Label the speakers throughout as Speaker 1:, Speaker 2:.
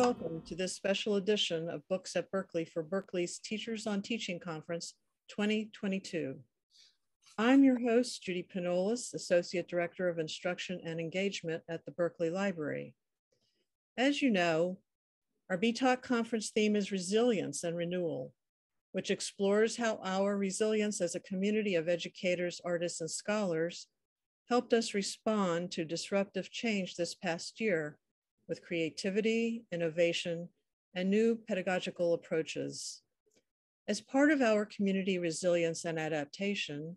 Speaker 1: welcome to this special edition of Books at Berklee for Berklee's Teachers on Teaching Conference 2022. I'm your host, Judy Pinnolis, Associate Director of Instruction and Engagement at the Berklee Library. As you know, our BTalk conference theme is Resilience and Renewal, which explores how our resilience as a community of educators, artists, and scholars helped us respond to disruptive change this past year with creativity, innovation, and new pedagogical approaches. As part of our community resilience and adaptation,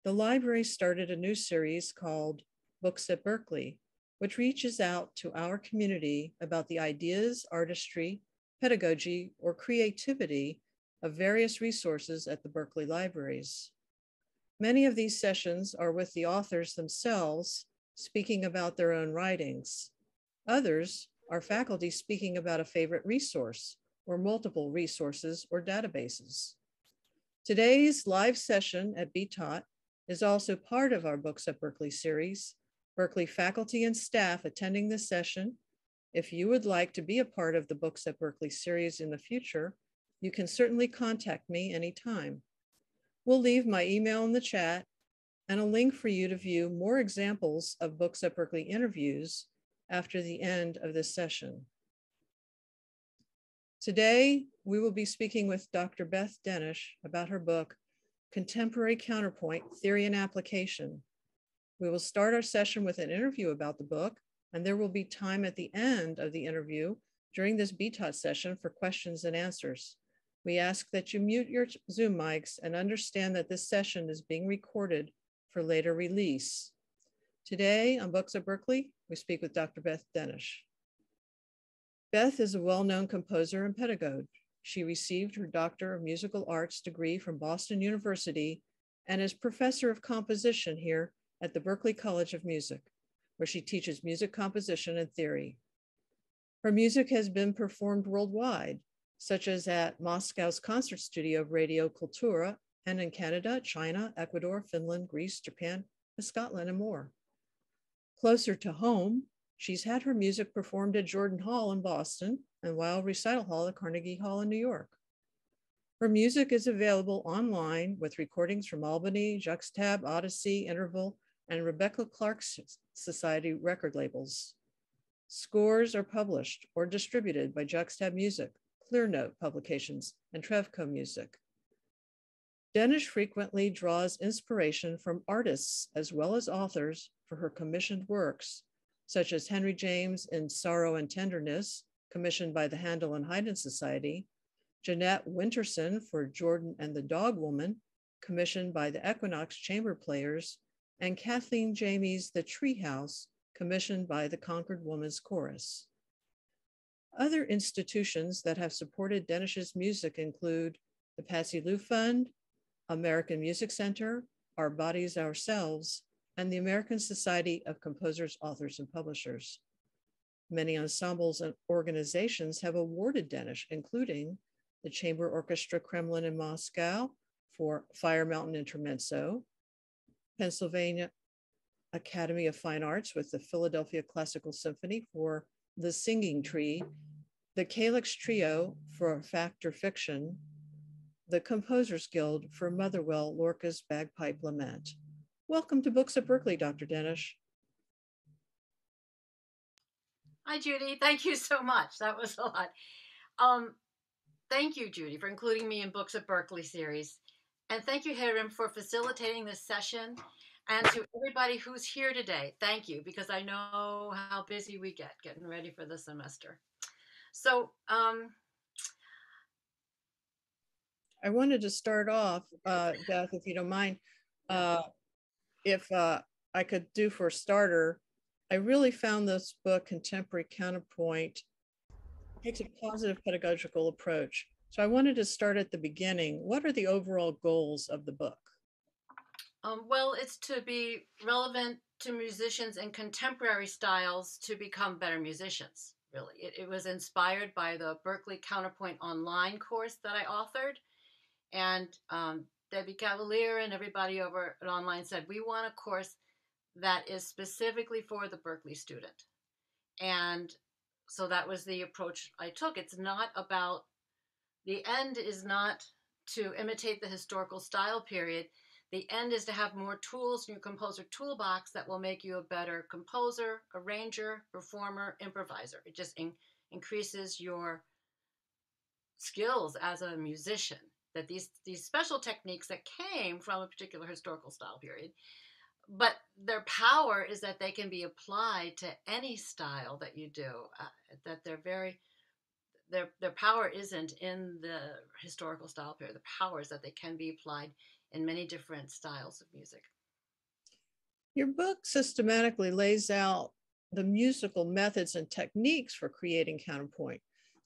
Speaker 1: the library started a new series called Books at Berklee, which reaches out to our community about the ideas, artistry, pedagogy, or creativity of various resources at the Berklee libraries. Many of these sessions are with the authors themselves speaking about their own writings. Others are faculty speaking about a favorite resource or multiple resources or databases. Today's live session at BTaught is also part of our Books at Berklee series. Berklee faculty and staff attending this session, if you would like to be a part of the Books at Berklee series in the future, you can certainly contact me anytime. We'll leave my email in the chat and a link for you to view more examples of Books at Berklee interviews after the end of this session. Today, we will be speaking with Dr. Beth Denisch about her book, Contemporary Counterpoint, Theory and Application. We will start our session with an interview about the book, and there will be time at the end of the interview during this BTaught session for questions and answers. We ask that you mute your Zoom mics and understand that this session is being recorded for later release. Today on Books at Berklee, we speak with Dr. Beth Denisch. Beth is a well-known composer and pedagogue. She received her Doctor of Musical Arts degree from Boston University and is professor of composition here at the Berklee College of Music, where she teaches music composition and theory. Her music has been performed worldwide, such as at Moscow's concert studio of Radio Kultura and in Canada, China, Ecuador, Finland, Greece, Japan, Scotland, and more. Closer to home, she's had her music performed at Jordan Hall in Boston and Wild Recital Hall at Carnegie Hall in New York. Her music is available online with recordings from Albany, Juxtab, Odyssey, Interval, and Rebecca Clark's Society record labels. Scores are published or distributed by Juxtab Music, Clearnote Publications, and Trevco Music. Denisch frequently draws inspiration from artists as well as authors for her commissioned works, such as Henry James in Sorrow and Tenderness, commissioned by the Handel and Haydn Society, Jeanette Winterson for Jordan and the Dog Woman, commissioned by the Equinox Chamber Players, and Kathleen Jamie's The Treehouse, commissioned by the Concord Women's Chorus. Other institutions that have supported Denisch's music include the Patsy Lou Fund, American Music Center, Our Bodies Ourselves, and the American Society of Composers, Authors, and Publishers. Many ensembles and organizations have awarded Denisch, including the Chamber Orchestra Kremlin in Moscow for Fire Mountain Intermezzo, Pennsylvania Academy of Fine Arts with the Philadelphia Classical Symphony for The Singing Tree, the Calyx Trio for Fact or Fiction, the Composers Guild for Motherwell Lorca's Bagpipe Lament. Welcome to Books at Berklee, Dr. Denisch.
Speaker 2: Hi, Judy. Thank you so much. That was a lot. Thank you, Judy, for including me in Books at Berklee series. And thank you, Hiram, for facilitating this session. And to everybody who's here today, thank you, because I know how busy we get getting ready for the semester. So
Speaker 1: I wanted to start off, Beth, if you don't mind, if I could do for a starter, I really found this book, Contemporary Counterpoint, takes a positive pedagogical approach. So I wanted to start at the beginning. What are the overall goals of the book?
Speaker 2: Well, it's to be relevant to musicians in contemporary styles to become better musicians, really. It was inspired by the Berklee Counterpoint online course that I authored. And Debbie Cavalier and everybody over at online said, we want a course that is specifically for the Berklee student. And So that was the approach I took. It's not about, the end is not to imitate the historical style period. The end is to have more tools in your composer toolbox that will make you a better composer, arranger, performer, improviser. It just increases your skills as a musician. That these special techniques that came from a particular historical style period, but their power is that they can be applied to any style that you do. That they're very, their power isn't in the historical style period. The power is that they can be applied in many different styles of music.
Speaker 1: Your book systematically lays out the musical methods and techniques for creating counterpoint.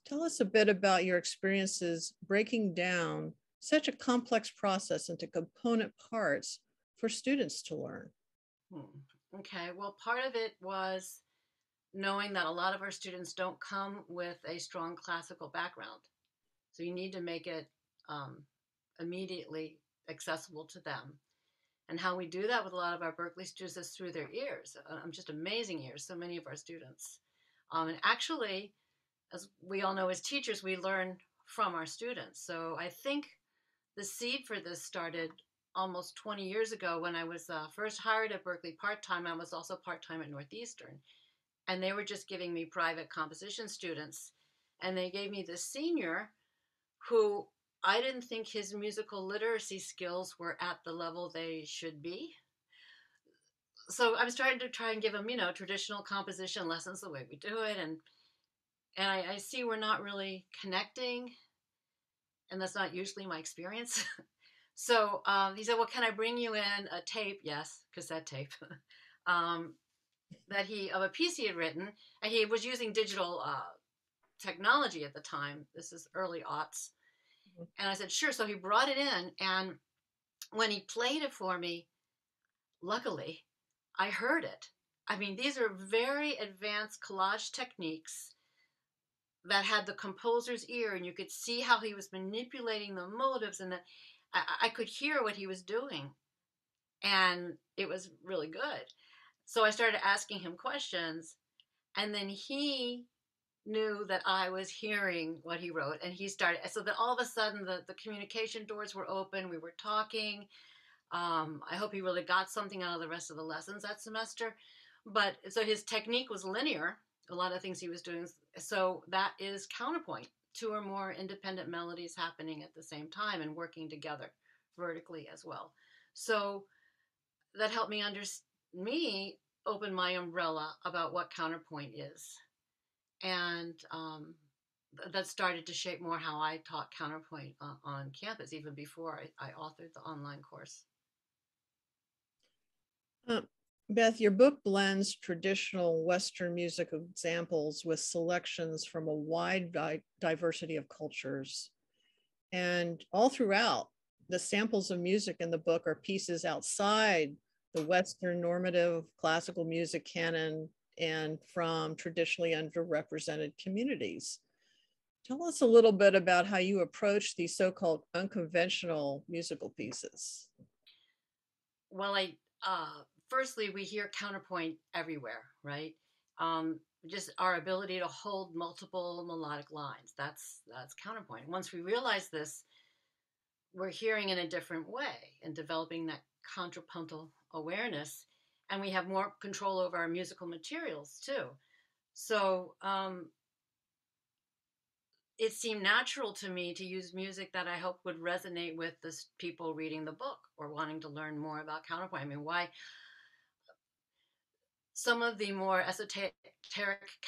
Speaker 1: Tell us a bit about your experiences breaking down such a complex process into component parts for students to learn.
Speaker 2: Okay, well, part of it was knowing that a lot of our students don't come with a strong classical background. So you need to make it immediately accessible to them. And how we do that with a lot of our Berklee students is through their ears. Just amazing ears, so many of our students. And actually, as we all know as teachers, we learn from our students. So I think the seed for this started almost 20 years ago when I was first hired at Berklee part-time. I was also part-time at Northeastern. And they were just giving me private composition students. And they gave me this senior who I didn't think his musical literacy skills were at the level they should be. So I'm starting to try and give him, traditional composition lessons the way we do it. And I see we're not really connecting. And that's not usually my experience. So he said, well, can I bring you in a tape? Yes, cassette tape. Of a piece he had written, and he was using digital technology at the time. This is early aughts. And I said, sure. So he brought it in, and when he played it for me, luckily, I heard it. I mean, these are very advanced collage techniques that had the composer's ear, and you could see how he was manipulating the motives, and I could hear what he was doing, and it was really good. So I started asking him questions, and then he knew that I was hearing what he wrote, and he started. So then all of a sudden, the communication doors were open. We were talking. I hope he really got something out of the rest of the lessons that semester. But so his technique was linear. A lot of things he was doing. So that is counterpoint. Two or more independent melodies happening at the same time and working together vertically as well. So that helped me open my umbrella about what counterpoint is. And that started to shape more how I taught counterpoint on campus, even before I authored the online course.
Speaker 1: Beth, your book blends traditional Western music examples with selections from a wide diversity of cultures. And all throughout, the samples of music in the book are pieces outside the Western normative classical music canon and from traditionally underrepresented communities. Tell us a little bit about how you approach these so-called unconventional musical pieces.
Speaker 2: Well, firstly, we hear counterpoint everywhere, right? Just our ability to hold multiple melodic lines. That's counterpoint. Once we realize this, we're hearing in a different way and developing that contrapuntal awareness, and we have more control over our musical materials too. So it seemed natural to me to use music that I hope would resonate with the people reading the book or wanting to learn more about counterpoint. I mean, why? Some of the more esoteric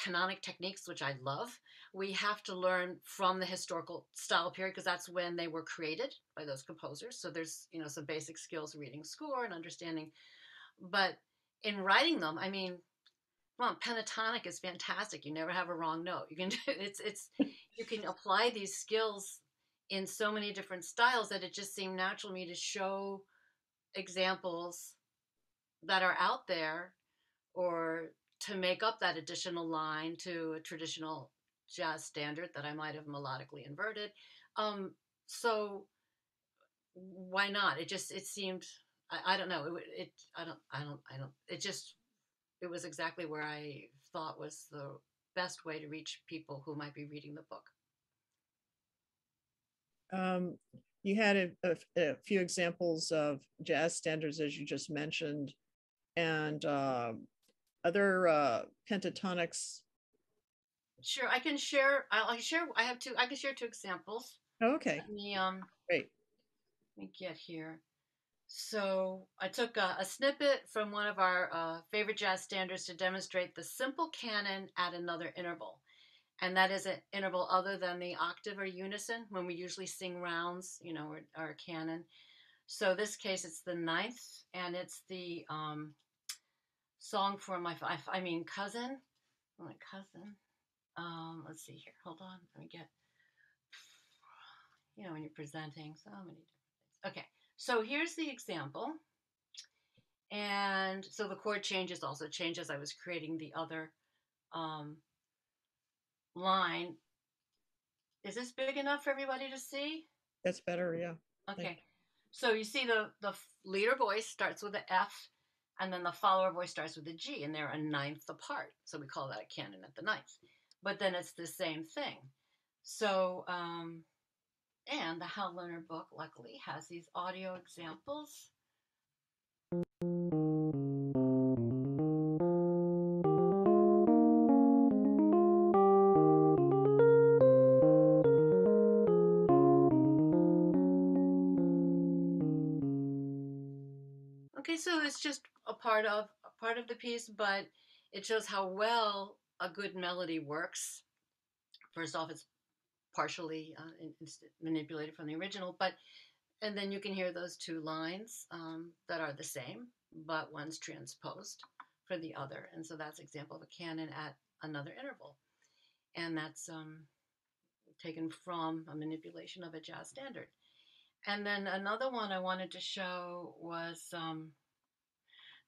Speaker 2: canonic techniques, which I love, we have to learn from the historical style period because that's when they were created by those composers. So there's, some basic skills, reading score and understanding. But in writing them, I mean, come on, pentatonic is fantastic. You never have a wrong note. You can you can apply these skills in so many different styles that it just seemed natural to me to show examples that are out there, or to make up that additional line to a traditional jazz standard that I might have melodically inverted. So why not? It seemed, I don't know. It was exactly where I thought was the best way to reach people who might be reading the book.
Speaker 1: You had a few examples of jazz standards, as you just mentioned, and other pentatonics.
Speaker 2: Sure, I can share. I'll share. I have two. I can share two examples.
Speaker 1: Oh, okay,
Speaker 2: Let me
Speaker 1: great.
Speaker 2: Let me get here. So I took a snippet from one of our favorite jazz standards to demonstrate the simple canon at another interval. And that is an interval other than the octave or unison when we usually sing rounds, you know, or canon. So this case, it's the ninth, and it's the song for my cousin. My cousin. Let's see here. Hold on. Let me get. You know, when you're presenting, so many different things. Okay. So here's the example. And so the chord changes also changed as I was creating the other line. Is this big enough for everybody to see?
Speaker 1: That's better, yeah.
Speaker 2: Okay. So you see the leader voice starts with an F, and then the follower voice starts with a G, and they're a ninth apart. So we call that a canon at the ninth. But then it's the same thing. So, and the How Learner book, luckily, has these audio examples. Okay, so it's just a part of the piece, but it shows how well a good melody works. First off, it's partially manipulated from the original, and then you can hear those two lines that are the same, but one's transposed for the other, and so that's an example of a canon at another interval, and that's taken from a manipulation of a jazz standard. And then another one I wanted to show was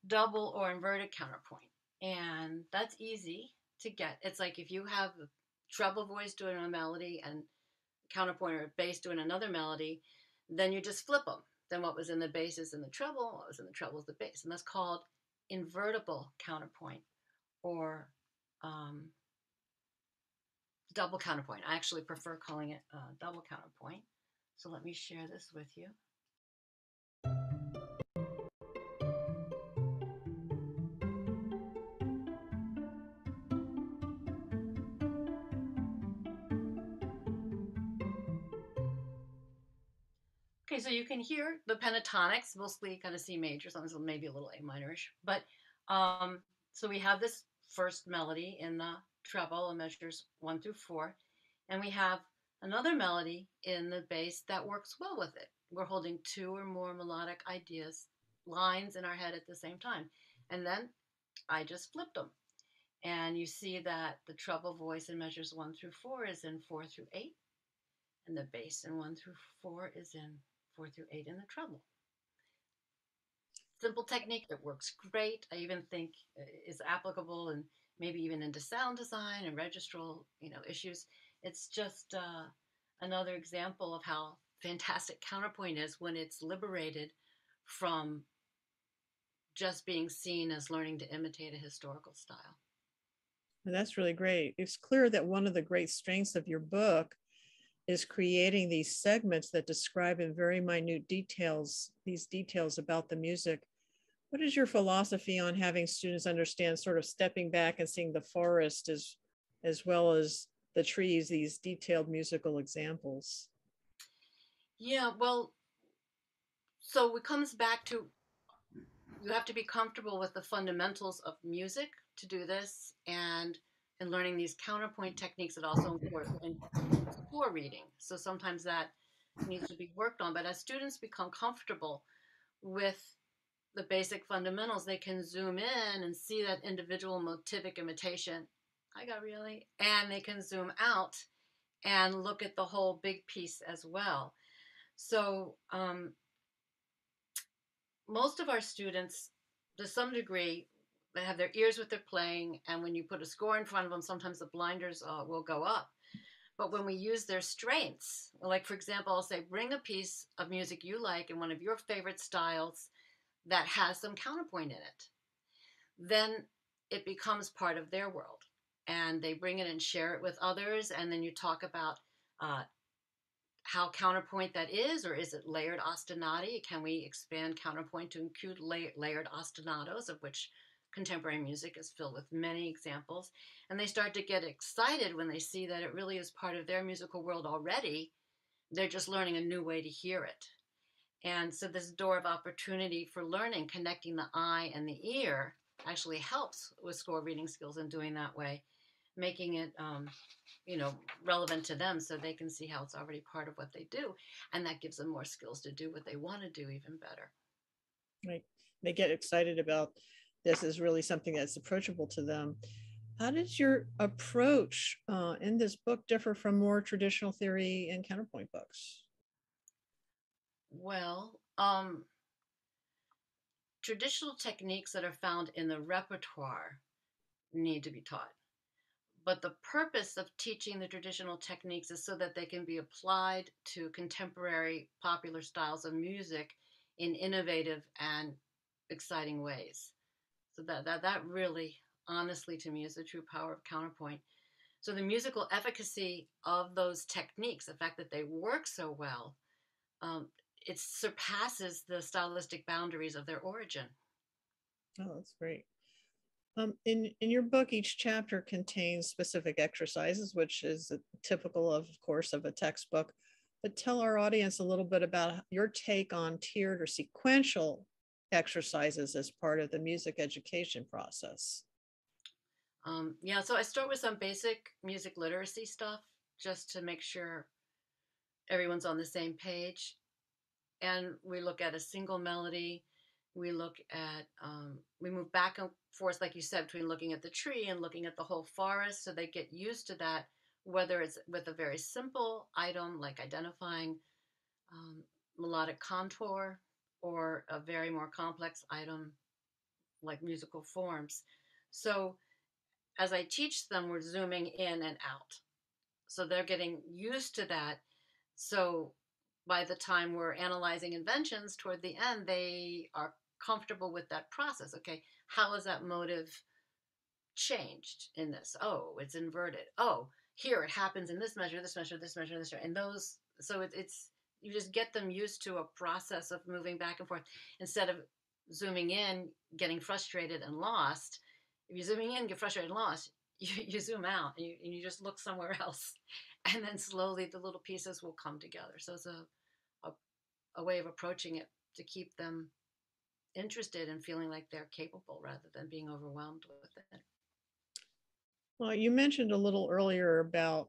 Speaker 2: double or inverted counterpoint. And that's easy to get. It's like if you have a treble voice doing a melody and counterpoint or bass doing another melody, then you just flip them. Then what was in the bass is in the treble, what was in the treble is the bass. And that's called invertible counterpoint or double counterpoint. I actually prefer calling it double counterpoint. So let me share this with you. Okay, so you can hear the pentatonics, mostly kind of C major, sometimes maybe a little A minorish. But so we have this first melody in the treble in measures 1 through 4, and we have another melody in the bass that works well with it. We're holding two or more melodic ideas, lines in our head at the same time. And then I just flipped them. And you see that the treble voice in measures 1 through 4 is in 4 through 8, and the bass in 1 through 4 is in 4 through 8 in the treble. Simple technique that works great. I even think is applicable and maybe even into sound design and registral, issues. It's just another example of how fantastic counterpoint is when it's liberated from just being seen as learning to imitate a historical style.
Speaker 1: And that's really great. It's clear that one of the great strengths of your book is creating these segments that describe in very minute details, these details about the music. What is your philosophy on having students understand sort of stepping back and seeing the forest as well as the trees, these detailed musical examples?
Speaker 2: Yeah, well, so it comes back to you have to be comfortable with the fundamentals of music to do this, and learning these counterpoint techniques that also in score reading. So sometimes that needs to be worked on. But as students become comfortable with the basic fundamentals, they can zoom in and see that individual motivic imitation. And they can zoom out and look at the whole big piece as well. So most of our students, to some degree, they have their ears with their playing, and when you put a score in front of them, sometimes the blinders will go up. But when we use their strengths, like for example, I'll say, bring a piece of music you like in one of your favorite styles that has some counterpoint in it, then it becomes part of their world. and they bring it and share it with others. And then you talk about how counterpoint that is, or is it layered ostinati? Can we expand counterpoint to include layered ostinatos, of which contemporary music is filled with many examples? And they start to get excited when they see that it really is part of their musical world already. They're just learning a new way to hear it. And so this door of opportunity for learning, connecting the eye and the ear, actually helps with score reading skills in doing that way, making it relevant to them so they can see how it's already part of what they do. And that gives them more skills to do what they want to do even better.
Speaker 1: Right. They get excited about this is really something that's approachable to them. How did your approach in this book differ from more traditional theory and counterpoint books?
Speaker 2: Well, traditional techniques that are found in the repertoire need to be taught. But the purpose of teaching the traditional techniques is so that they can be applied to contemporary popular styles of music in innovative and exciting ways. So that really, honestly, to me, is the true power of counterpoint. So the musical efficacy of those techniques, the fact that they work so well, it surpasses the stylistic boundaries of their origin.
Speaker 1: Oh, that's great. In your book, each chapter contains specific exercises, which is typical, of course, of a textbook. But tell our audience a little bit about your take on tiered or sequential exercises as part of the music education process.
Speaker 2: So I start with some basic music literacy stuff just to make sure everyone's on the same page. And we look at a single melody. We look at, we move back and forth, like you said, between looking at the tree and looking at the whole forest. So they get used to that, whether it's with a very simple item like identifying melodic contour, or a very more complex item like musical forms. So as I teach them, we're zooming in and out. So they're getting used to that. So by the time we're analyzing inventions toward the end, they are comfortable with that process. Okay, how is that motive changed in this? Oh, it's inverted. Oh, here it happens in this measure, this measure, this measure, this measure. And those, so it's, you just get them used to a process of moving back and forth instead of zooming in, getting frustrated and lost. If you're zooming in, get frustrated and lost, you zoom out and you just look somewhere else. And then slowly the little pieces will come together. So it's a way of approaching it to keep them interested and feeling like they're capable rather than being overwhelmed with it.
Speaker 1: Well, you mentioned a little earlier about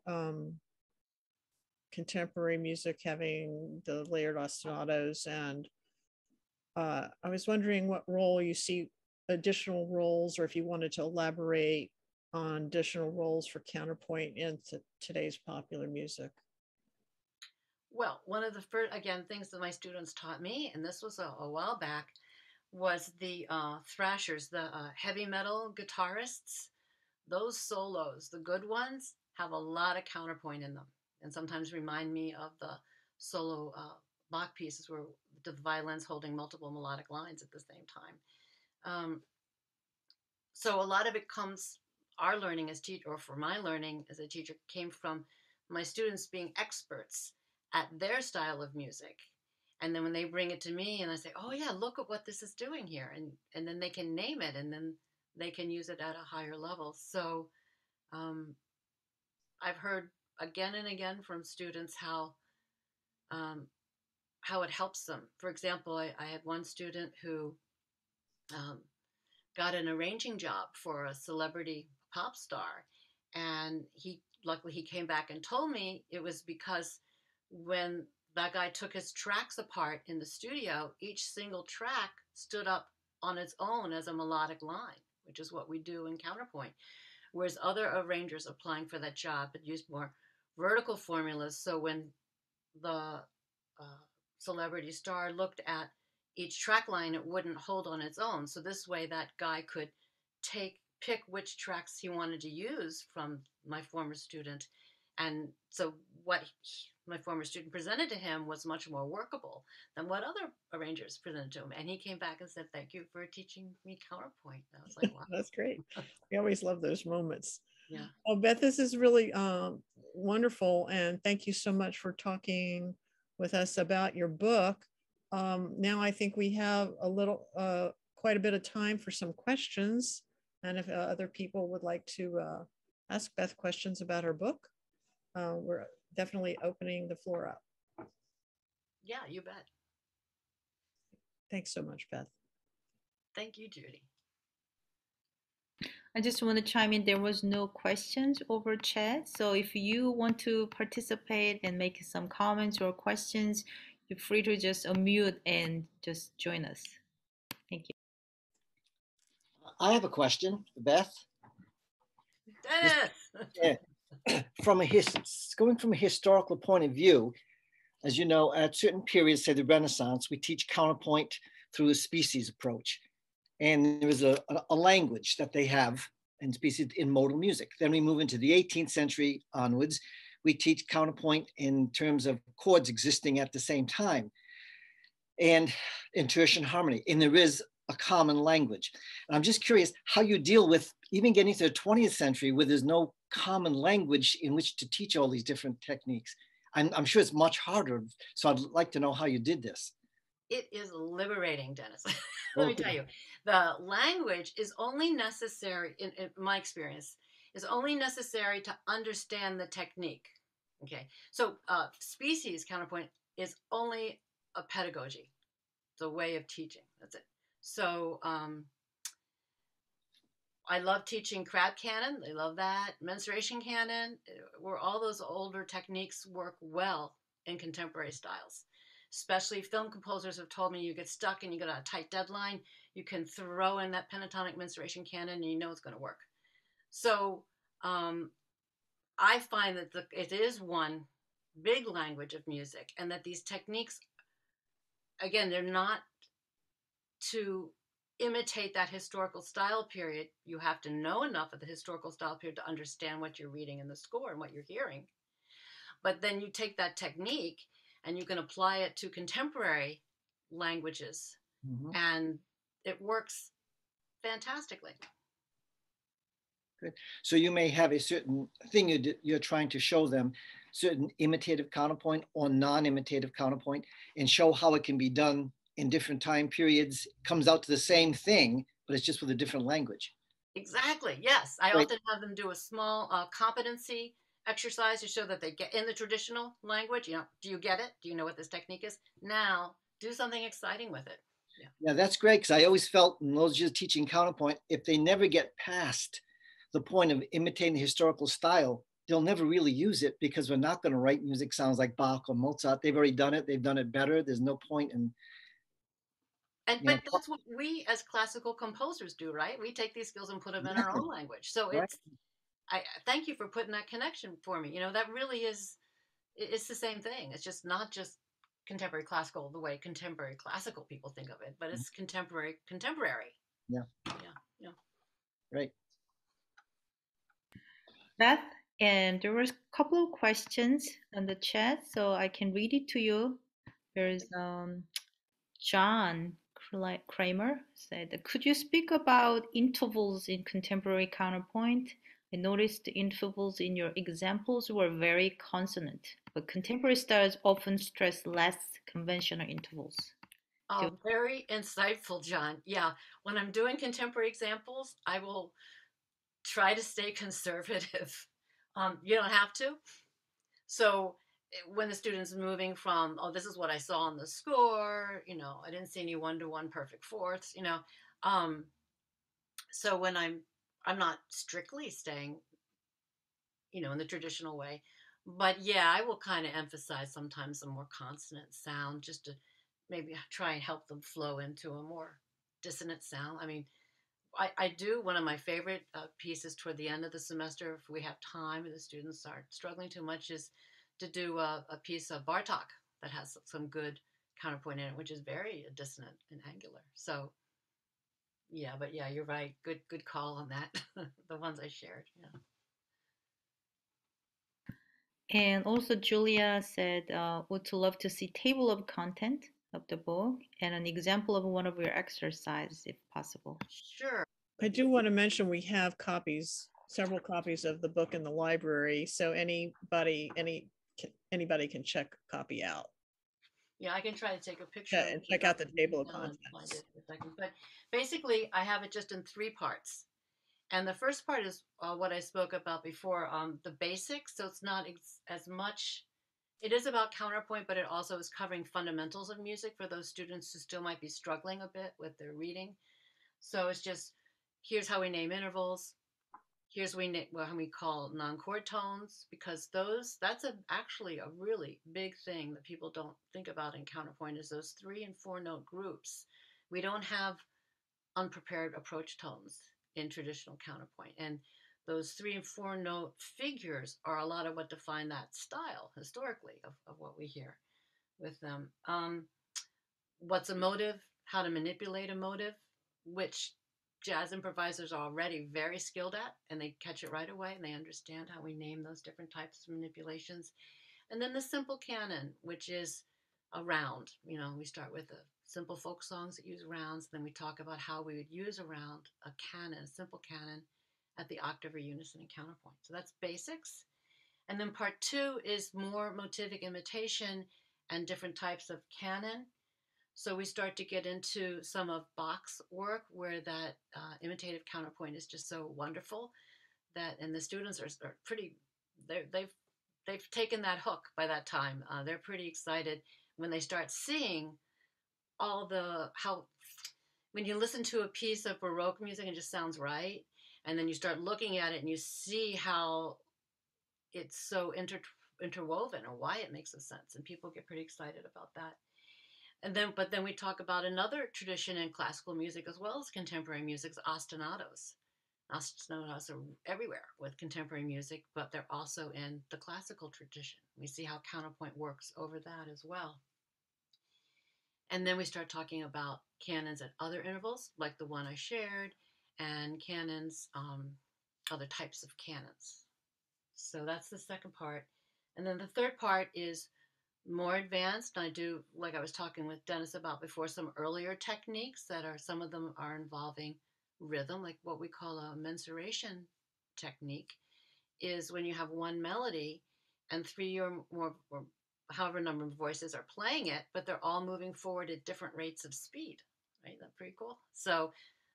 Speaker 1: contemporary music having the layered ostinatos, and I was wondering what role you see, additional roles, or if you wanted to elaborate on additional roles for counterpoint in today's popular music.
Speaker 2: Well, one of the first, again, things that my students taught me, and this was a while back, was the thrashers, the heavy metal guitarists. Those solos, the good ones, have a lot of counterpoint in them, and sometimes remind me of the solo Bach pieces where the violins holding multiple melodic lines at the same time. So a lot of it comes, our learning as teacher, or for my learning as a teacher, came from my students being experts at their style of music. And then when they bring it to me and I say, oh yeah, look at what this is doing here. And then they can name it, and then they can use it at a higher level. So I've heard again and again from students how it helps them. For example, I had one student who got an arranging job for a celebrity pop star, and luckily he came back and told me it was because when that guy took his tracks apart in the studio, each single track stood up on its own as a melodic line, which is what we do in counterpoint. Whereas other arrangers applying for that job had used more vertical formulas. So when the celebrity star looked at each track line, it wouldn't hold on its own. So this way that guy could pick which tracks he wanted to use from my former student. And so what my former student presented to him was much more workable than what other arrangers presented to him. And he came back and said, thank you for teaching me counterpoint. And I was like, wow.
Speaker 1: That's great. We always love those moments.
Speaker 2: Yeah.
Speaker 1: Well, Beth, this is really wonderful. And thank you so much for talking with us about your book. Now I think we have quite a bit of time for some questions. And if other people would like to ask Beth questions about her book, we're definitely opening the floor up.
Speaker 2: Yeah, you bet.
Speaker 1: Thanks so much, Beth.
Speaker 2: Thank you, Judy.
Speaker 3: I just want to chime in. There was no questions over chat. So if you want to participate and make some comments or questions, you're free to just unmute and just join us. Thank you.
Speaker 4: I have a question, Beth.
Speaker 2: Dennis!
Speaker 4: Going from a historical point of view, as you know, at certain periods, say the Renaissance, we teach counterpoint through a species approach. And there is a language that they have in species in modal music. Then we move into the 18th century onwards. We teach counterpoint in terms of chords existing at the same time and in tertian harmony. And there is a common language. And I'm just curious how you deal with even getting to the 20th century where there's no common language in which to teach all these different techniques. I'm sure it's much harder. So I'd like to know how you did this.
Speaker 2: It is liberating, Dennis. Let me tell you, the language is only necessary, in my experience, is only necessary to understand the technique. Okay, so species counterpoint is only a pedagogy, the way of teaching. That's it. So I love teaching crab canon. They love that. Mensuration canon, where all those older techniques work well in contemporary styles. Especially film composers have told me you get stuck and you got a tight deadline, you can throw in that pentatonic mensuration canon and you know it's going to work. So I find that it is one big language of music, and that these techniques, again, they're not to imitate that historical style period. You have to know enough of the historical style period to understand what you're reading in the score and what you're hearing. But then you take that technique and you can apply it to contemporary languages, and it works fantastically.
Speaker 4: Good. So you may have a certain thing you're trying to show them, certain imitative counterpoint or non-imitative counterpoint, and show how it can be done in different time periods. It comes out to the same thing, but it's just with a different language.
Speaker 2: Exactly. Yes. I often have them do a small competency exercise to show that they get in the traditional language. You know, do you get it? Do you know what this technique is? Now do something exciting with it.
Speaker 4: Yeah, that's great, because I always felt in those years teaching counterpoint, if they never get past the point of imitating the historical style, they'll never really use it, because we're not going to write music sounds like Bach or Mozart. They've already done it. They've done it better. There's no point in.
Speaker 2: But that's what we as classical composers do, right? We take these skills and put them in our own language. So I thank you for putting that connection for me. You know, that really is, it's the same thing. It's just not just contemporary classical the way contemporary classical people think of it, but it's contemporary.
Speaker 4: Yeah. Right.
Speaker 3: Beth, and there was a couple of questions on the chat, so I can read it to you. There's John Kramer said, could you speak about intervals in contemporary counterpoint? I noticed the intervals in your examples were very consonant, but contemporary styles often stress less conventional intervals.
Speaker 2: Oh, very insightful, John. Yeah, when I'm doing contemporary examples, I will try to stay conservative. You don't have to. So when the student's moving from, oh, this is what I saw on the score, you know, I didn't see any one-to-one perfect fourths, you know. So when I'm not strictly staying, you know, in the traditional way, but yeah, I will kind of emphasize sometimes a more consonant sound just to maybe try and help them flow into a more dissonant sound. I mean, I do, one of my favorite pieces toward the end of the semester, if we have time and the students aren't struggling too much, is to do a piece of Bartok that has some good counterpoint in it, which is very dissonant and angular. So yeah, but yeah, you're right. Good call on that. The ones I shared. Yeah.
Speaker 3: And also Julia said, would love to see table of content of the book and an example of one of your exercises if possible.
Speaker 2: Sure.
Speaker 1: I do want to mention we have copies several copies of the book in the library, so anybody can check a copy out.
Speaker 2: Yeah, I can try to take a picture
Speaker 1: and check out the table of contents.
Speaker 2: But basically, I have it just in 3 parts. And the first part is what I spoke about before, the basics. So it's not as much, it is about counterpoint, but it also is covering fundamentals of music for those students who still might be struggling a bit with their reading. So it's just, here's how we name intervals. Here's how we call non-chord tones, because that's actually a really big thing that people don't think about in counterpoint, is those 3 and 4 note groups. We don't have unprepared approach tones in traditional counterpoint, and those 3 and 4 note figures are a lot of what define that style historically of what we hear with them. What's a motive, how to manipulate a motive, which jazz improvisers are already very skilled at, and they catch it right away, and they understand how we name those different types of manipulations. And then the simple canon, which is a round. We start with the simple folk songs that use rounds, then we talk about how we would use a round, a canon, a simple canon, at the octave or unison and counterpoint. So that's basics. And then part 2 is more motivic imitation and different types of canon. So we start to get into some of Bach's work, where that imitative counterpoint is just so wonderful and the students are pretty, they've taken that hook by that time. They're pretty excited when they start seeing when you listen to a piece of Baroque music and it just sounds right, and then you start looking at it and you see how it's so interwoven, or why it makes a sense, and people get pretty excited about that. But then we talk about another tradition in classical music as well as contemporary music, ostinatos. Ostinatos are everywhere with contemporary music, but they're also in the classical tradition. We see how counterpoint works over that as well. And then we start talking about canons at other intervals, like the one I shared, and canons, other types of canons. So that's the second part. And then the third part is more advanced. I do, like I was talking with Dennis about before, some earlier techniques some of them are involving rhythm, like what we call a mensuration technique, is when you have one melody and 3 or more, or however number of voices are playing it, but they're all moving forward at different rates of speed, right? That's pretty cool. So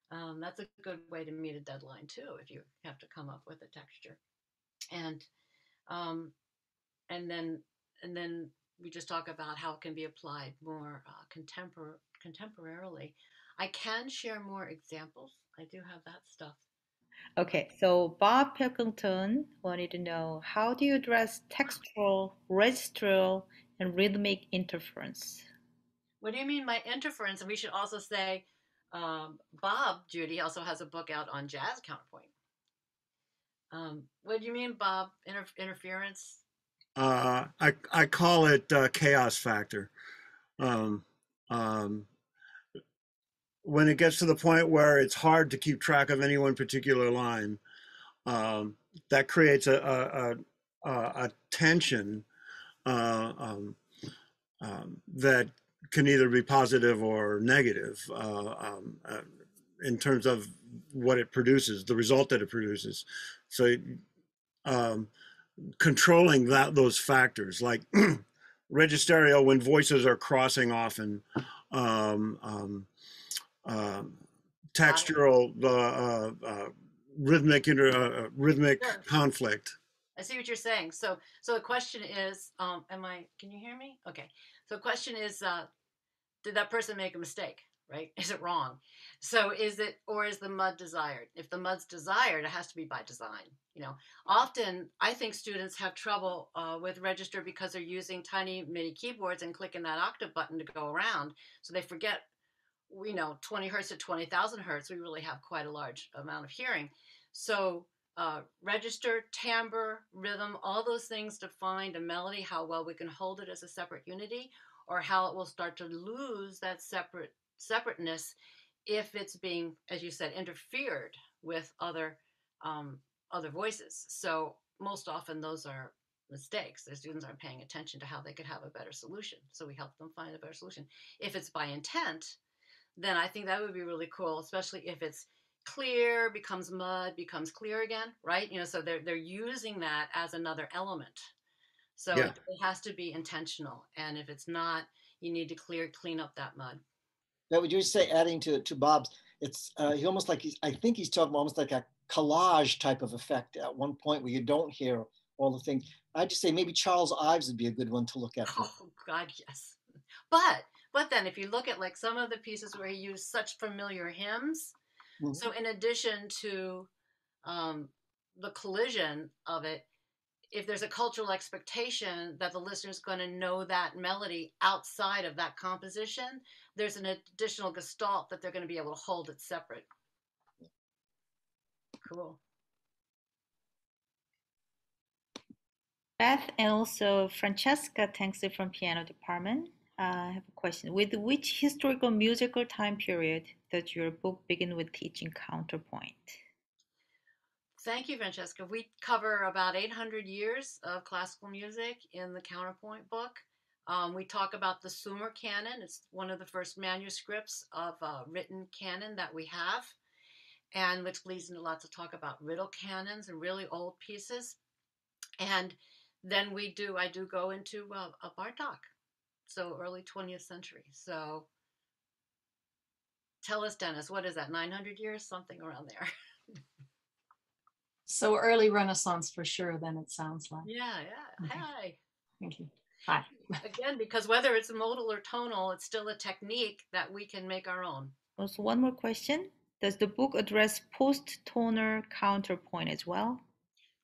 Speaker 2: that's a good way to meet a deadline too, if you have to come up with a texture. And then we just talk about how it can be applied more contemporarily. I can share more examples. I do have that stuff.
Speaker 3: Okay, so Bob Pilkington wanted to know, how do you address textural, registral, and rhythmic interference?
Speaker 2: What do you mean by interference? And we should also say, Bob, Judy, also has a book out on jazz counterpoint. What do you mean, Bob? Interference?
Speaker 5: I call it chaos factor. When it gets to the point where it's hard to keep track of any one particular line, that creates a tension that can either be positive or negative in terms of what it produces, the result that it produces. So controlling those factors, like registerio, when voices are crossing often, textural, rhythmic
Speaker 2: Sure.
Speaker 5: conflict.
Speaker 2: I see what you're saying. So the question is, can you hear me? Okay. So the question is, did that person make a mistake, right? Is it wrong? So is the mud desired? If the mud's desired, it has to be by design. Often I think students have trouble with register because they're using tiny MIDI keyboards and clicking that octave button to go around. So they forget, 20 hertz to 20,000 hertz, we really have quite a large amount of hearing. So register, timbre, rhythm, all those things define a melody, how well we can hold it as a separate unity, or how it will start to lose that separateness if it's being, as you said, interfered with other voices. So most often those are mistakes. The students aren't paying attention to how they could have a better solution. So we help them find a better solution. If it's by intent, then I think that would be really cool, especially if it's clear, becomes mud, becomes clear again, right? So they're using that as another element. So
Speaker 5: Yeah.
Speaker 2: it has to be intentional. And if it's not, you need to clean up that mud.
Speaker 4: That would you say, adding to Bob's, it's he almost like I think he's talking almost like a collage type of effect at one point where you don't hear all the things. I'd just say maybe Charles Ives would be a good one to look at.
Speaker 2: Oh God, yes. But then if you look at like some of the pieces where he used such familiar hymns,
Speaker 4: Mhm.
Speaker 2: so in addition to the collision of it, if there's a cultural expectation that the listener is going to know that melody outside of that composition, there's an additional gestalt that they're going to be able to hold it separate. Cool.
Speaker 3: Beth and also Francesca, thanks you from piano department. I have a question. With which historical musical time period does your book begin with teaching counterpoint?
Speaker 2: Thank you, Francesca. We cover about 800 years of classical music in the Counterpoint book. We talk about the Sumer canon. It's one of the first manuscripts of written canon that we have, and which leads into lots of talk about riddle canons and really old pieces. And then I do go into a Bartok, so early 20th century. So tell us, Dennis, what is that, 900 years, something around there?
Speaker 6: So early Renaissance for sure, then it sounds like.
Speaker 2: Yeah.
Speaker 6: Okay.
Speaker 2: Hi.
Speaker 6: Thank you. Hi.
Speaker 2: Again, because whether it's modal or tonal, it's still a technique that we can make our own.
Speaker 3: Also, one more question. Does the book address post-tonal counterpoint as well?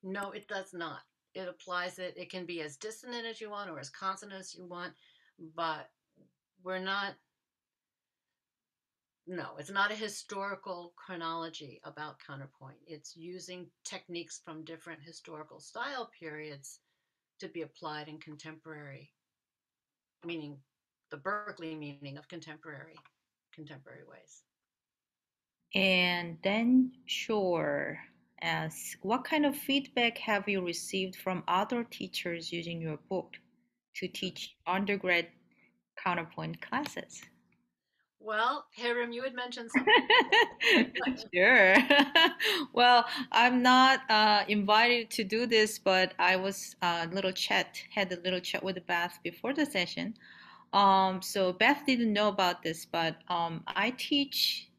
Speaker 2: No, it does not. It applies it. It can be as dissonant as you want or as consonant as you want, but it's not a historical chronology about counterpoint. It's using techniques from different historical style periods to be applied in contemporary, meaning the Berklee meaning of contemporary ways.
Speaker 3: And then, sure, asks, what kind of feedback have you received from other teachers using your book to teach undergrad counterpoint classes?
Speaker 2: Well, Hiram, you had mentioned something.
Speaker 3: Sure. Well, I'm not invited to do this, but I was had a little chat with Beth before the session. So Beth didn't know about this, but I teach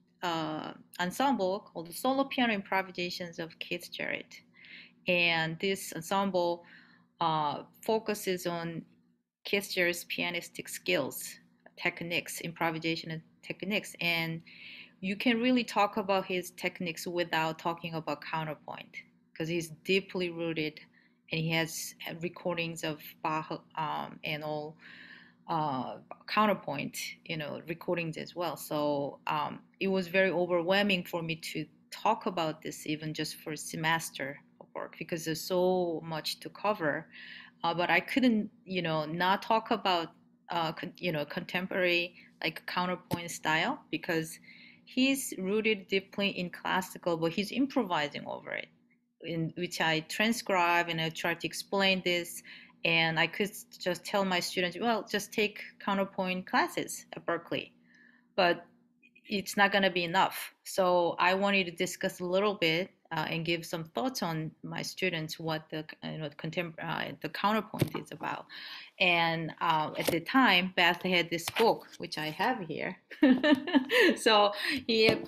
Speaker 3: ensemble called Solo Piano Improvisations of Keith Jarrett. And this ensemble focuses on Keith Jarrett's pianistic skills, techniques, improvisation techniques. And you can really talk about his techniques without talking about counterpoint because he's deeply rooted and he has recordings of Bach and all counterpoint, recordings as well. So it was very overwhelming for me to talk about this even just for a semester of work because there's so much to cover. But I couldn't, not talk about, contemporary like counterpoint style because he's rooted deeply in classical, but he's improvising over it, in which I transcribe and I try to explain this. And I could just tell my students, well, just take counterpoint classes at Berklee. But it's not going to be enough. So I wanted to discuss a little bit and give some thoughts on my students what the the counterpoint is about. And at the time, Beth had this book, which I have here. So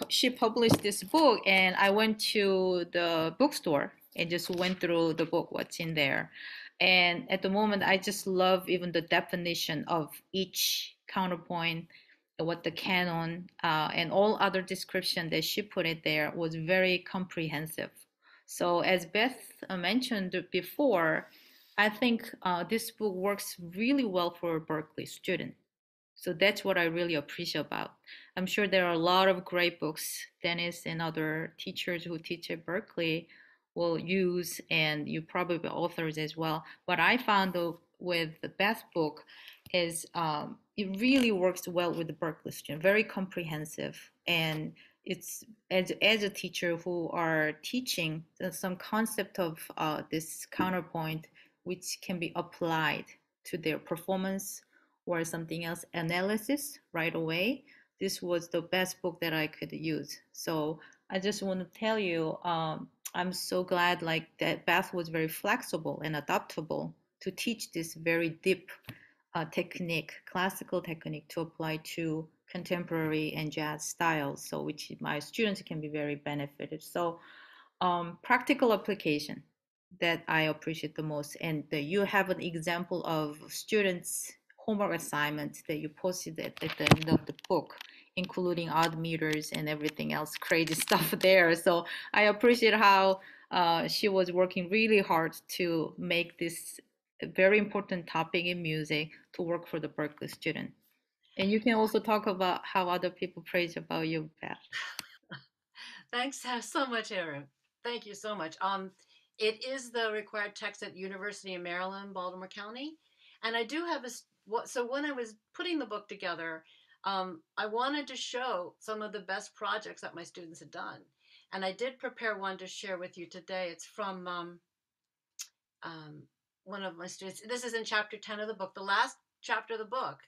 Speaker 3: she published this book, and I went to the bookstore and just went through the book, what's in there. And at the moment, I just love even the definition of each counterpoint, what the canon and all other description that she put it there was very comprehensive. So as Beth mentioned before, I think this book works really well for a Berklee student. So that's what I really appreciate about. I'm sure there are a lot of great books Dennis and other teachers who teach at Berklee will use, and you probably authors as well. What I found though with the Beth book is it really works well with the Berklee student, very comprehensive. And it's as a teacher who are teaching some concept of this counterpoint, which can be applied to their performance or something else analysis right away. This was the best book that I could use. So I just want to tell you, I'm so glad like that Beth was very flexible and adaptable to teach this very deep technique, classical technique to apply to contemporary and jazz styles. So which my students can be very benefited. So practical application that I appreciate the most. And you have an example of students' homework assignment that you posted at the end of the book, including odd meters and everything else, crazy stuff there. So I appreciate how she was working really hard to make this very important topic in music to work for the Berklee student. And you can also talk about how other people praise about you, Beth.
Speaker 2: Thanks so much, Erin. Thank you so much. It is the required text at University of Maryland, Baltimore County, and I do have so when I was putting the book together, I wanted to show some of the best projects that my students had done, and I did prepare one to share with you today. It's from one of my students. This is in chapter 10 of the book. The last chapter of the book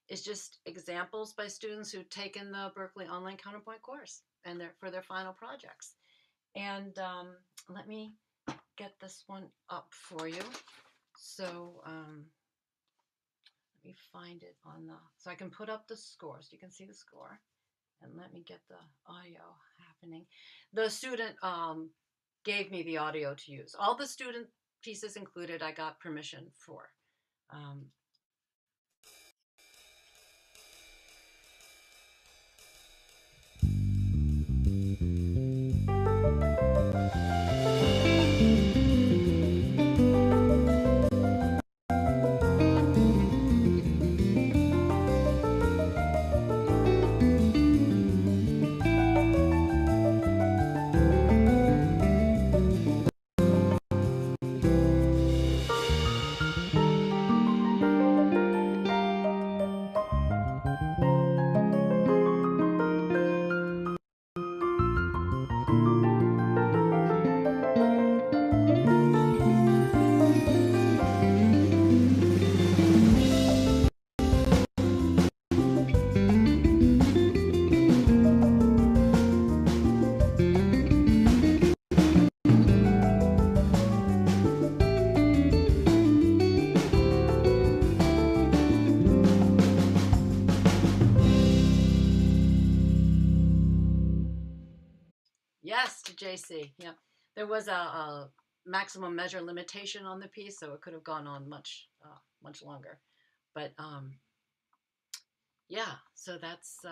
Speaker 2: is just examples by students who've taken the Berklee Online Counterpoint course and for their final projects. And let me get this one up for you. So let me find it on so I can put up the score so you can see the score. And let me get the audio happening. The student gave me the audio to use. All the student pieces included, I got permission for. Yes, to JC. Yeah, there was a maximum measure limitation on the piece, so it could have gone on much longer. But yeah, so that's.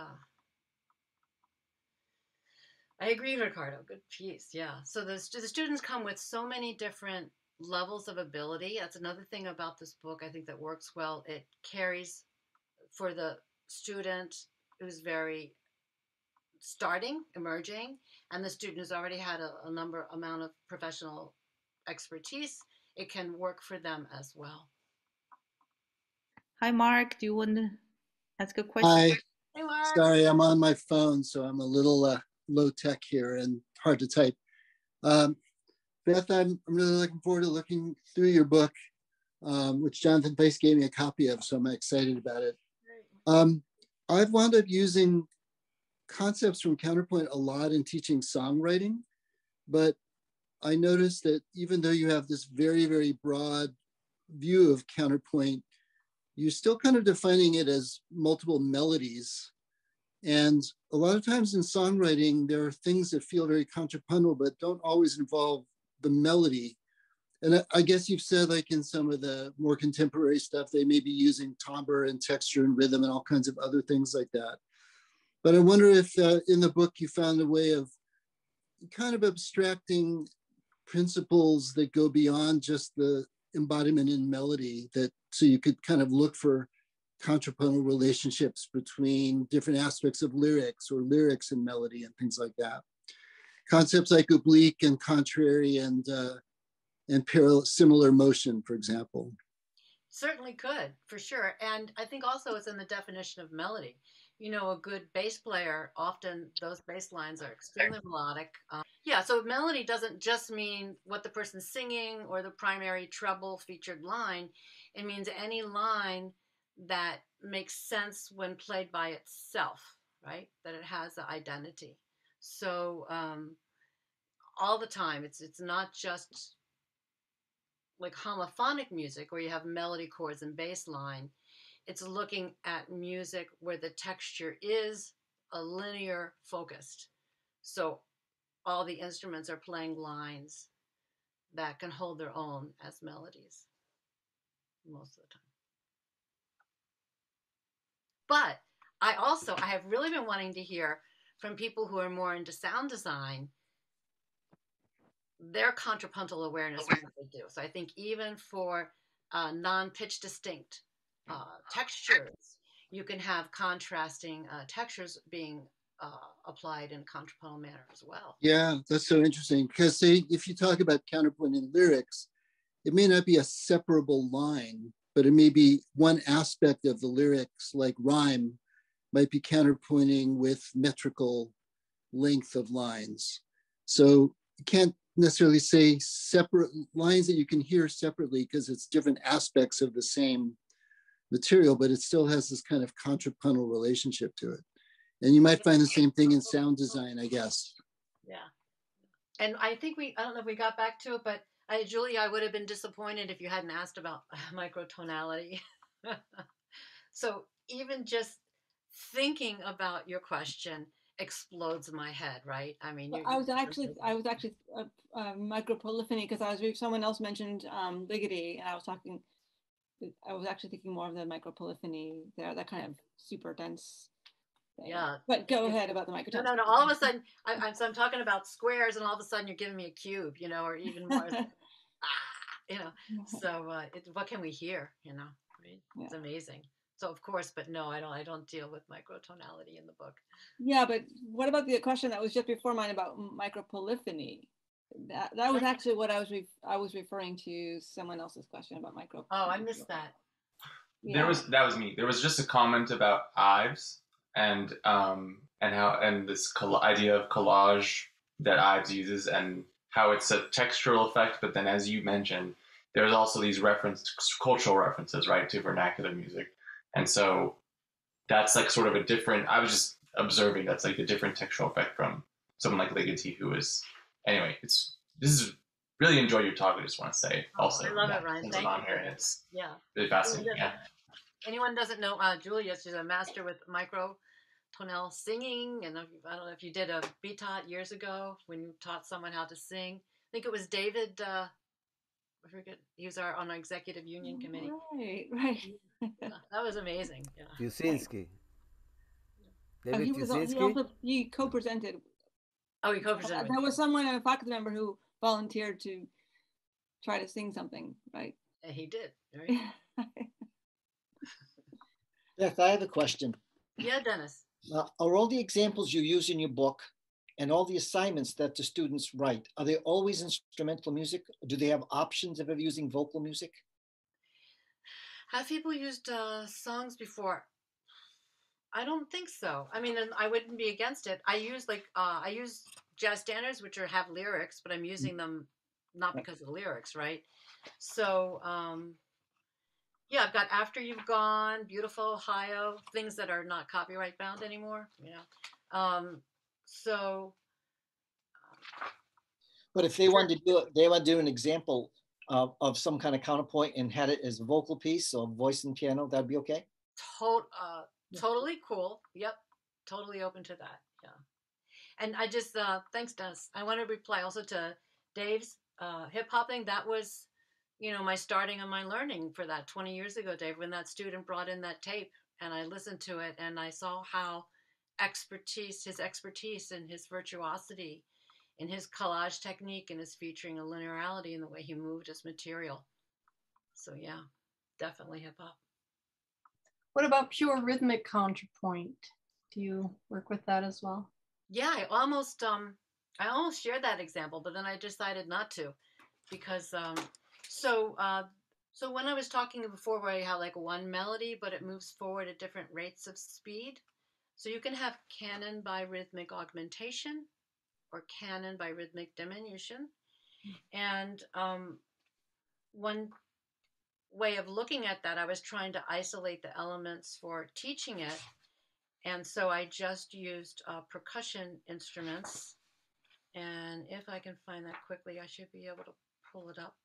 Speaker 2: I agree, Ricardo. Good piece. Yeah. So the students come with so many different levels of ability. That's another thing about this book I think that works well. It carries for the student who's very emerging, and the student who's already had a amount of professional expertise, it can work for them as well.
Speaker 3: Hi, Mark. Do you want to ask a question?
Speaker 7: Hi.
Speaker 2: Hey, Mark.
Speaker 7: Sorry, I'm on my phone, so I'm a little low tech here and hard to type. Beth, I'm really looking forward to looking through your book, which Jonathan Pace gave me a copy of, so I'm excited about it. I've wound up using concepts from counterpoint a lot in teaching songwriting, but I noticed that even though you have this very, very broad view of counterpoint, you're still kind of defining it as multiple melodies. And a lot of times in songwriting, there are things that feel very contrapuntal, but don't always involve the melody. And I guess you've said, like in some of the more contemporary stuff, they may be using timbre and texture and rhythm and all kinds of other things like that. But I wonder if in the book you found a way of kind of abstracting principles that go beyond just the embodiment in melody, that so you could kind of look for contrapuntal relationships between different aspects of lyrics or lyrics and melody and things like that. Concepts like oblique and contrary and parallel, similar motion, for example.
Speaker 2: Certainly could, for sure. And I think also it's in the definition of melody. You know, a good bass player, often those bass lines are extremely melodic. Yeah, so melody doesn't just mean what the person's singing or the primary treble featured line. It means any line that makes sense when played by itself, right? That it has an identity. So all the time, it's not just like homophonic music where you have melody, chords, and bass line. It's looking at music where the texture is a linear focused. So all the instruments are playing lines that can hold their own as melodies most of the time. But I have really been wanting to hear from people who are more into sound design, their contrapuntal awareness of what they do. So I think even for non-pitch distinct textures, you can have contrasting textures being applied in a contrapuntal manner as well.
Speaker 7: Yeah, that's so interesting because say if you talk about counterpoint in lyrics, it may not be a separable line, but it may be one aspect of the lyrics, like rhyme, might be counterpointing with metrical length of lines. So you can't necessarily say separate lines that you can hear separately because it's different aspects of the same material, but it still has this kind of contrapuntal relationship to it. And you might find the same thing in sound design, I guess.
Speaker 2: Yeah. And I think I don't know if we got back to it, but Julie, I would have been disappointed if you hadn't asked about microtonality. So even just thinking about your question explodes my head, right? I mean,
Speaker 8: I was actually micropolyphony because someone else mentioned ligety, and I was actually thinking more of the micropolyphony there, that kind of super dense thing.
Speaker 2: Yeah.
Speaker 8: But go ahead about the microtonality.
Speaker 2: No. All of a sudden, I'm talking about squares, and all of a sudden you're giving me a cube, or even more. So what can we hear? Right? Yeah. It's amazing. So of course, but no, I don't deal with microtonality in the book.
Speaker 8: Yeah, but what about the question that was just before mine about micropolyphony? That was actually what I was referring to someone else's question about micro.
Speaker 2: Oh, I missed that.
Speaker 9: Yeah. That was me. There was just a comment about Ives and this idea of collage that Ives uses and how it's a textural effect, but then as you mentioned, there's also these cultural references, right, to vernacular music. And so that's like sort of a different, I was just observing that's like a different textural effect from someone like Ligeti, who is, anyway, this is really enjoyed your talk. I just want to say also.
Speaker 2: I love it, Ryan. Thank you.
Speaker 9: Here, and it's really fascinating. Yeah.
Speaker 2: Anyone doesn't know Julia, she's a master with microtonal singing. And I don't know if you did a BTOT years ago when you taught someone how to sing. I think it was David, I forget, he was on our executive union committee.
Speaker 8: Right.
Speaker 2: That was amazing. Yeah.
Speaker 10: Tusinski. David Tusinski?
Speaker 8: He co-presented.
Speaker 2: Oh, he co-presented.
Speaker 8: There was someone, a faculty member, who volunteered to try to sing something, right?
Speaker 2: And he did. Right?
Speaker 4: Beth, I have a question.
Speaker 2: Yeah, Dennis.
Speaker 4: Are all the examples you use in your book and all the assignments that the students write, are they always instrumental music? Do they have options of ever using vocal music?
Speaker 2: Have people used songs before? I don't think so. I mean, I wouldn't be against it. I use jazz standards, which have lyrics, but I'm using them not because of the lyrics, right? So, yeah, I've got After You've Gone, Beautiful, Ohio, things that are not copyright bound anymore, So.
Speaker 4: But if they wanted to do it, they would do an example of some kind of counterpoint and had it as a vocal piece or voice and piano, that'd be okay?
Speaker 2: Totally cool. Yep. Totally open to that. Yeah. And I just, thanks, Dennis. I want to reply also to Dave's hip hop thing. That was, my starting and my learning for that 20 years ago, Dave, when that student brought in that tape and I listened to it and I saw how his expertise and his virtuosity in his collage technique and his featuring a linearity in the way he moved his material. So yeah, definitely hip hop.
Speaker 6: What about pure rhythmic counterpoint? Do you work with that as well?
Speaker 2: Yeah, I almost shared that example, but then I decided not to, because so when I was talking before, where I have like one melody, but it moves forward at different rates of speed. So you can have canon by rhythmic augmentation or canon by rhythmic diminution, and one way of looking at that, I was trying to isolate the elements for teaching it, And so I just used percussion instruments. And if I can find that quickly, I should be able to pull it up.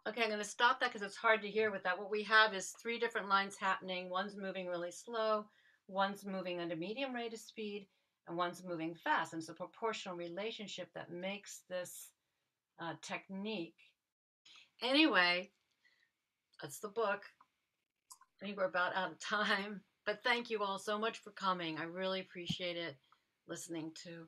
Speaker 2: Okay, I'm going to stop that because it's hard to hear with that. What we have is 3 different lines happening. One's moving really slow, one's moving at a medium rate of speed, and one's moving fast. And it's a proportional relationship that makes this technique. Anyway, that's the book. I think we're about out of time, but thank you all so much for coming. I really appreciate it, listening to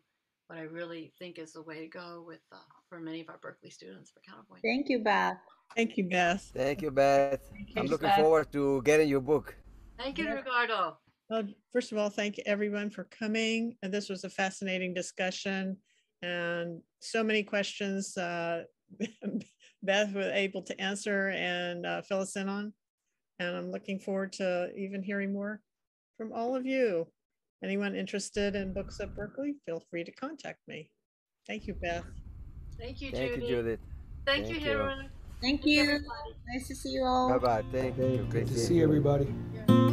Speaker 2: what I really think is the way to go with for many of our Berklee students for counterpoint.
Speaker 3: Thank you, Beth.
Speaker 1: Thank you, Beth.
Speaker 10: Thank you, Beth.
Speaker 1: Thank you,
Speaker 10: I'm looking
Speaker 1: Beth.
Speaker 10: forward to getting your book.
Speaker 2: Thank you, Ricardo.
Speaker 1: Well, first of all, thank everyone for coming. And this was a fascinating discussion and so many questions Beth was able to answer and fill us in on. And I'm looking forward to even hearing more from all of you. Anyone interested in books at Berklee, feel free to contact me. Thank you, Beth.
Speaker 2: Thank you,
Speaker 10: Thank
Speaker 2: Judy.
Speaker 10: you, Judith.
Speaker 2: Thank you, Hira.
Speaker 3: Thank you. Nice to see you all.
Speaker 10: Bye-bye. Thank you.
Speaker 11: Great to see everybody.
Speaker 2: Yeah.